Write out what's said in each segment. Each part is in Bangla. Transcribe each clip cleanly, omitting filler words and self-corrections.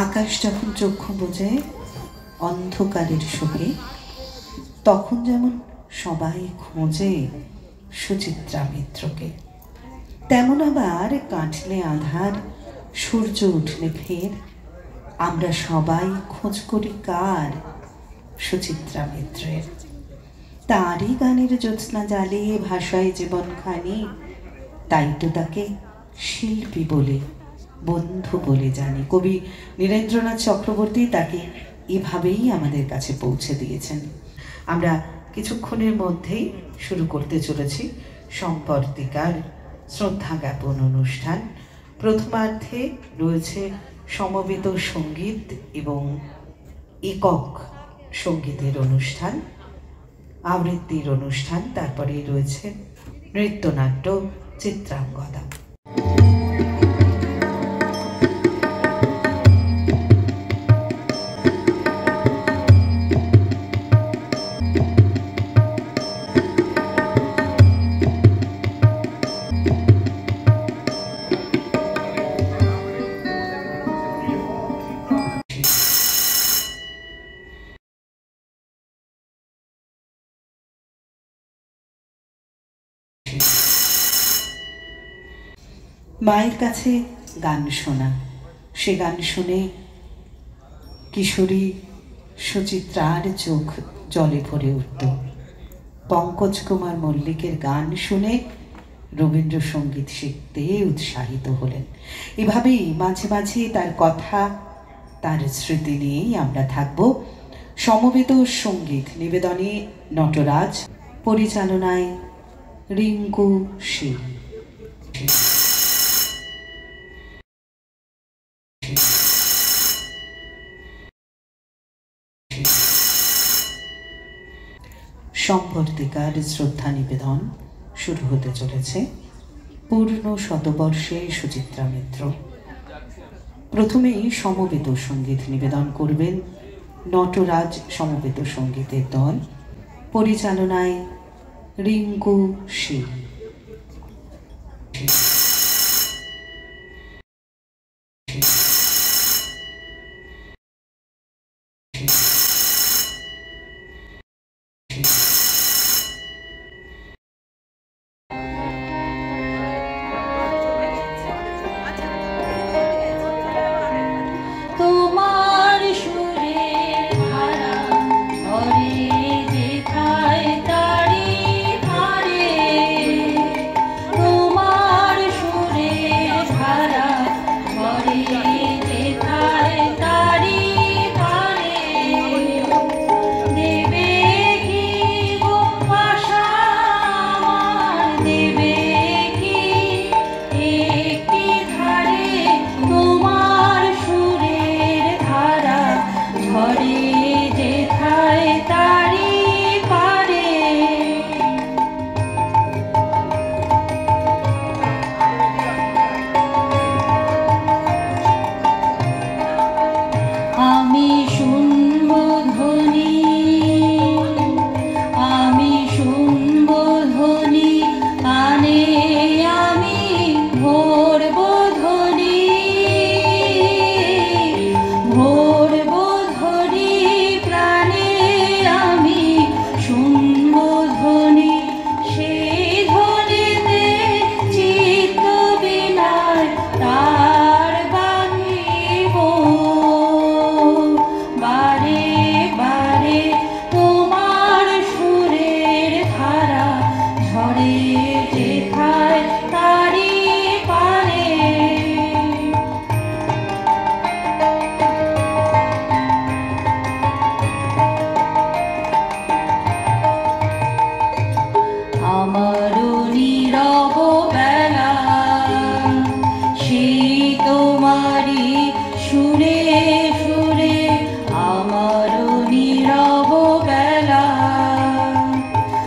আকাশ যখন চক্ষু বোঝে অন্ধকারের শোকে, তখন যেমন সবাই খোঁজে সুচিত্রা মিত্রকে, তেমন আবার কাটলে আধার, সূর্য উঠলে ফের আমরা সবাই খোঁজ করি কার? সুচিত্রা মিত্রের। তারই গানের জ্যোৎস্না জ্বালিয়ে ভাষায় জীবনখানি, তাই তো তাকে শিল্পী বলে, বন্ধু বলে জানি। কবি নীরেন্দ্রনাথ চক্রবর্তী তাকে এভাবেই আমাদের কাছে পৌঁছে দিয়েছেন। আমরা কিছুক্ষণের মধ্যেই শুরু করতে চলেছি সম্পর্তিকার শ্রদ্ধা জ্ঞাপন অনুষ্ঠান। প্রথমার্ধে রয়েছে সমবেত সঙ্গীত এবং একক সঙ্গীতের অনুষ্ঠান, আবৃত্তির অনুষ্ঠান, তারপরে রয়েছে নৃত্যনাট্য, চিত্রাঙ্গদা। মায়ের কাছে গান শোনা, সে গান শুনে কিশোরী সুচিত্রার চোখ জলে ভরে উঠত। পঙ্কজ কুমার মল্লিকের গান শুনে রবীন্দ্রসঙ্গীত শিখতে উৎসাহিত হলেন। এভাবেই মাঝে মাঝে তার কথা, তার স্মৃতি নিয়েই আমরা থাকব। সমবেত সঙ্গীত নিবেদনে নটরাজ, পরিচালনায় রিঙ্কু শীল। সম্পর্তিকার শ্রদ্ধা নিবেদন শুরু হতে চলেছে। পূর্ণ শতবর্ষে সুচিত্রা মিত্র। প্রথমেই সমবেত সঙ্গীত নিবেদন করবেন নটরাজ সমবেত সঙ্গীতের দল, পরিচালনায় রিঙ্কু শীল।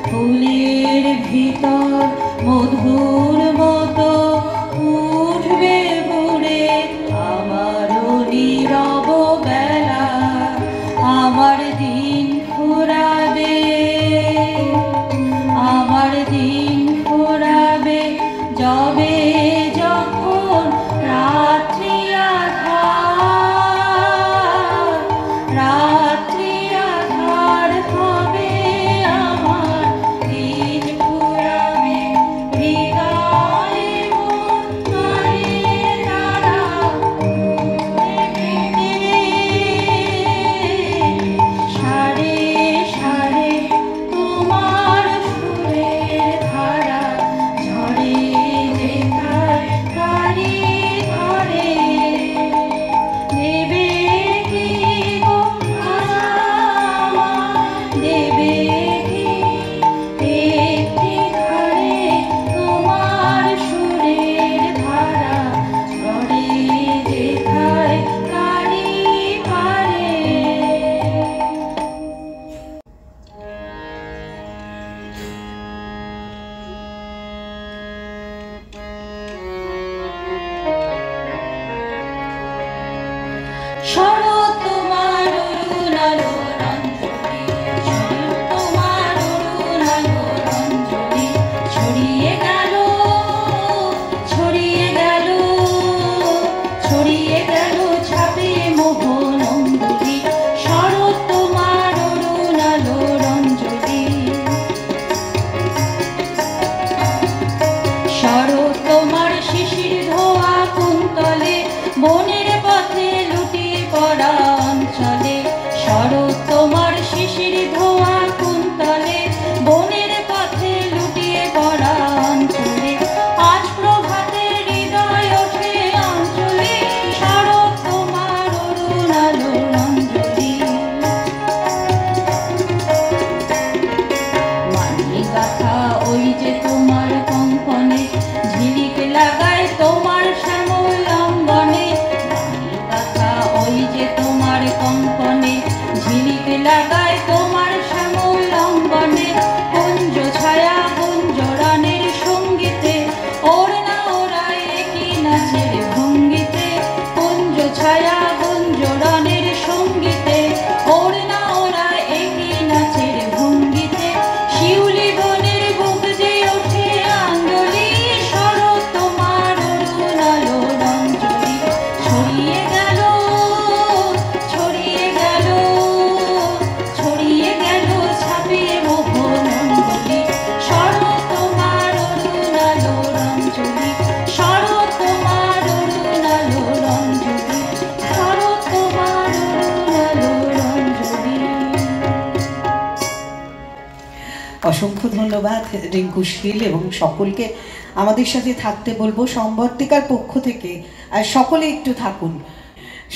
ফুলের শীতল মধুর মতো উঠবে ভোরে আমারও নীরব বেলা, আমার দিন ফুরাবে, আমার দিন ফুরাবে যবে যখন রাত্রি আঁধার, রাত্রি আঁধার হবে আমার দিন ফুরাবে হৃদয়ে মন করে তারা সারে সারে তোমার সুরের ধারা ঝরে যেথায় তারি ধরে দেবে কি গো আমার, দেবে কি একটি ধারে তোমার সুরের ধারা ঝরে যেথায় তারি ধরে। শরৎ তোমার অরুণ আলো রঞ্জনী, শরৎ তোমার অরুণ আলো রঞ্জনী ছড়িয়ে গেল, ছড়িয়ে গেল, ছড়িয়ে গেল ছাপে মোহন অঙ্গুলি। শরৎ তোমার অরুণ আলো রঞ্জনী, শরৎ তোমার শিশির ধোয়া কুন্তলে বনের পথে লুটিয়ে পড়া অঞ্চলে। শরৎ তোমার শিশির ধোয়া কুন্তলে বনের পথে লুটিয়ে পড়া অঞ্চলে। আজ প্রভাতে হৃদয় ওঠে অঞ্চলে, শরৎ তোমার অরুণ আলো রঞ্জনী। মানি গাথা ওই যে তোমার কঙ্কনে ঝিলিক লাগায় তোমার শ্যামল অঙ্গনে, মানি গাথা ওই যে তোমার কঙ্কনে ঝিলিক লাগায় তোমার শ্যামল অঙ্গনে। কুঞ্জ ছায়া কুঞ্জরানের সঙ্গীতে ওড়না ওড়ায় কি নাচের ভঙ্গিতে, কুঞ্জ ছায়া কুঞ্জরানের সঙ্গীতে ওড়না ওড়ায় কি নাচের ভঙ্গিতে। শিউলি বনের বুক যে ওঠে আন্দোলি, শরৎ তোমার অরুণ আলো রঞ্জনী ছড়িয়ে গেল, ছড়িয়ে গেল, ছড়িয়ে গেল ছাপে মোহন অঙ্গুলি। শরৎ তোমার অরুণ আলো রঞ্জনী, শরৎ তোমার অরুণ আলো রঞ্জনী, শরৎ তোমার অরুণ আলো রঞ্জনী। অসংখ্য ধন্যবাদ রিঙ্কু শীল এবং সকলকে আমাদের সাথে থাকতে বলবো সম্বর্তিকার পক্ষ থেকে। আর সকলে একটু থাকুন।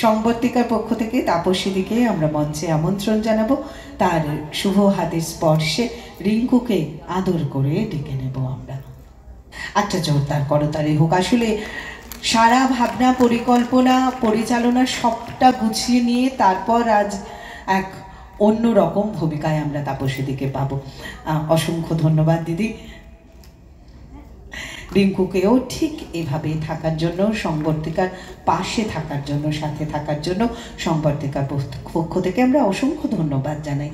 সম্বর্তিকার পক্ষ থেকে তাপসীদিকে আমরা মঞ্চে আমন্ত্রণ জানাবো। তার শুভ হাতের স্পর্শে রিঙ্কুকে আদর করে ডেকে নেব আমরা। একটা জোরদার করতালি হোক। আসলে সারা ভাবনা পরিকল্পনা পরিচালনা সবটা গুছিয়ে নিয়ে তারপর আজ এক অন্য রকম ভূমিকায় আমরা তাপসীদিকে পাবো। অসংখ্য ধন্যবাদ দিদি। রিঙ্কুকেও ঠিক এভাবে থাকার জন্য, সম্বর্তিকার পাশে থাকার জন্য, সাথে থাকার জন্য সম্বর্তিকার পক্ষ থেকে আমরা অসংখ্য ধন্যবাদ জানাই।